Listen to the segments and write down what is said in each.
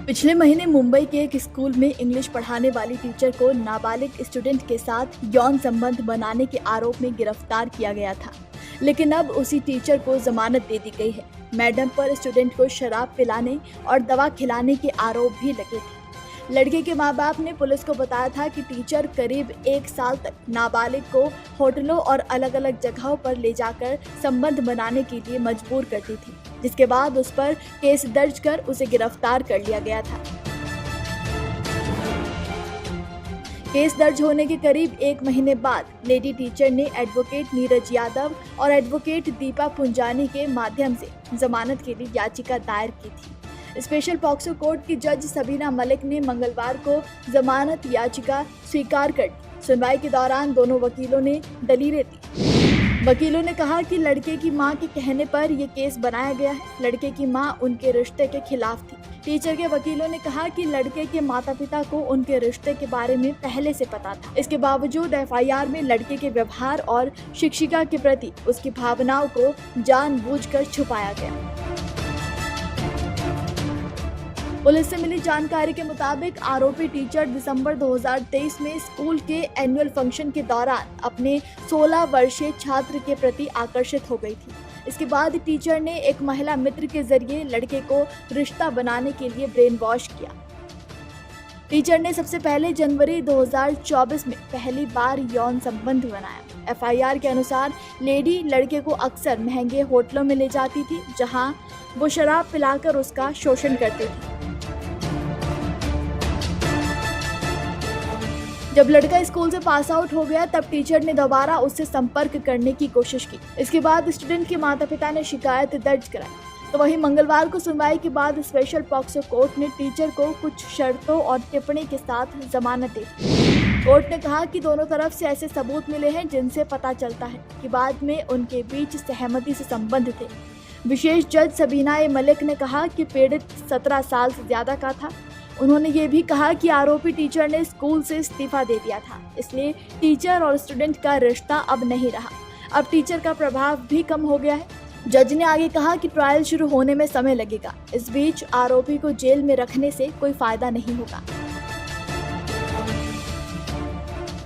पिछले महीने मुंबई के एक स्कूल में इंग्लिश पढ़ाने वाली टीचर को नाबालिग स्टूडेंट के साथ यौन संबंध बनाने के आरोप में गिरफ्तार किया गया था, लेकिन अब उसी टीचर को जमानत दे दी गई है। मैडम पर स्टूडेंट को शराब पिलाने और दवा खिलाने के आरोप भी लगे थे। लड़के के माँ बाप ने पुलिस को बताया था कि टीचर करीब 1 साल तक नाबालिग को होटलों और अलग अलग जगहों पर ले जाकर संबंध बनाने के लिए मजबूर करती थी, जिसके बाद उस पर केस दर्ज कर उसे गिरफ्तार कर लिया गया था। केस दर्ज होने के करीब 1 महीने बाद लेडी टीचर ने एडवोकेट नीरज यादव और एडवोकेट दीपा पुंजानी के माध्यम से जमानत के लिए याचिका दायर की थी। स्पेशल पॉक्सो कोर्ट की जज सबीना मलिक ने मंगलवार को जमानत याचिका स्वीकार कर ली। सुनवाई के दौरान दोनों वकीलों ने दलीलें दी। वकीलों ने कहा कि लड़के की मां के कहने पर यह केस बनाया गया है। लड़के की मां उनके रिश्ते के खिलाफ थी। टीचर के वकीलों ने कहा कि लड़के के माता पिता को उनके रिश्ते के बारे में पहले से पता था। इसके बावजूद एफआईआर में लड़के के व्यवहार और शिक्षिका के प्रति उसकी भावनाओं को जानबूझकर छुपाया गया। पुलिस से मिली जानकारी के मुताबिक आरोपी टीचर दिसंबर 2023 में स्कूल के एनुअल फंक्शन के दौरान अपने 16 वर्षीय छात्र के प्रति आकर्षित हो गई थी। इसके बाद टीचर ने एक महिला मित्र के जरिए लड़के को रिश्ता बनाने के लिए ब्रेन वॉश किया। टीचर ने सबसे पहले जनवरी 2024 में पहली बार यौन संबंध बनाया। एफआईआर के अनुसार लेडी लड़के को अक्सर महंगे होटलों में ले जाती थी, जहां वो शराब पिलाकर उसका शोषण करती थी। जब लड़का स्कूल से पास आउट हो गया तब टीचर ने दोबारा उससे संपर्क करने की कोशिश की। इसके बाद स्टूडेंट के माता पिता ने शिकायत दर्ज कराई। तो वहीं मंगलवार को सुनवाई के बाद स्पेशल पॉक्सो कोर्ट ने टीचर को कुछ शर्तों और टिप्पणी के साथ जमानत दे दी। कोर्ट ने कहा कि दोनों तरफ से ऐसे सबूत मिले हैं जिनसे पता चलता है कि बाद में उनके बीच सहमति से संबंध थे। विशेष जज सबीना मलिक ने कहा कि पीड़ित 17 साल से ज्यादा का था। उन्होंने ये भी कहा कि आरोपी टीचर ने स्कूल से इस्तीफा दे दिया था, इसलिए टीचर और स्टूडेंट का रिश्ता अब नहीं रहा। अब टीचर का प्रभाव भी कम हो गया है। जज ने आगे कहा कि ट्रायल शुरू होने में समय लगेगा। इस बीच आरोपी को जेल में रखने से कोई फायदा नहीं होगा।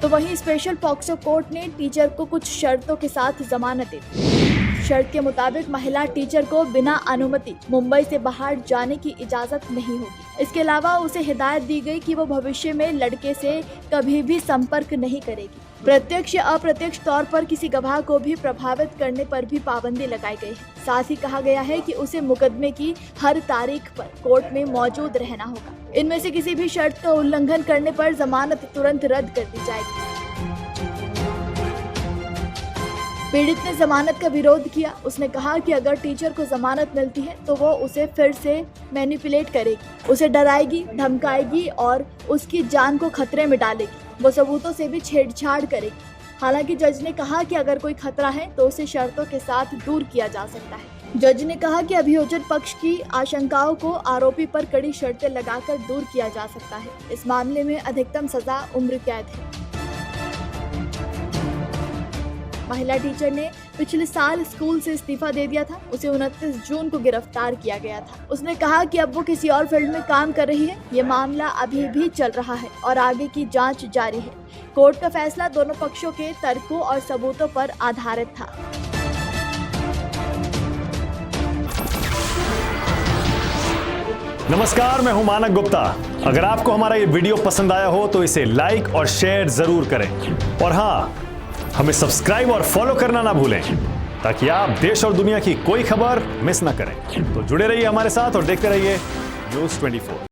तो वहीं स्पेशल पॉक्सो कोर्ट ने टीचर को कुछ शर्तों के साथ जमानत दे दी। शर्त के मुताबिक महिला टीचर को बिना अनुमति मुंबई से बाहर जाने की इजाजत नहीं होगी। इसके अलावा उसे हिदायत दी गई कि वो भविष्य में लड़के से कभी भी संपर्क नहीं करेगी। प्रत्यक्ष या अप्रत्यक्ष तौर पर किसी गवाह को भी प्रभावित करने पर भी पाबंदी लगाई गई है। साथ ही कहा गया है कि उसे मुकदमे की हर तारीख पर कोर्ट में मौजूद रहना होगा। इनमें से किसी भी शर्त का उल्लंघन करने पर जमानत तुरंत रद्द कर दी जाएगी। पीड़ित ने जमानत का विरोध किया। उसने कहा कि अगर टीचर को जमानत मिलती है तो वो उसे फिर से मैनिपुलेट करेगी, उसे डराएगी, धमकाएगी और उसकी जान को खतरे में डालेगी। वो सबूतों से भी छेड़छाड़ करेगी। हालांकि जज ने कहा कि अगर कोई खतरा है तो उसे शर्तों के साथ दूर किया जा सकता है। जज ने कहा कि अभियोजन पक्ष की आशंकाओं को आरोपी पर कड़ी शर्तें लगाकर दूर किया जा सकता है। इस मामले में अधिकतम सजा उम्र कैद है। महिला टीचर ने पिछले साल स्कूल से इस्तीफा दे दिया था। उसे 29 जून को गिरफ्तार किया गया था। उसने कहा कि अब वो किसी और फील्ड में काम कर रही है। ये मामला अभी भी चल रहा है और आगे की जांच जारी है। कोर्ट का फैसला दोनों पक्षों के तर्कों और सबूतों पर आधारित था। नमस्कार, मैं हूं मानक गुप्ता। अगर आपको हमारा ये वीडियो पसंद आया हो तो इसे लाइक और शेयर जरूर करें और हाँ, हमें सब्सक्राइब और फॉलो करना ना भूलें ताकि आप देश और दुनिया की कोई खबर मिस ना करें। तो जुड़े रहिए हमारे साथ और देखते रहिए न्यूज़ 24।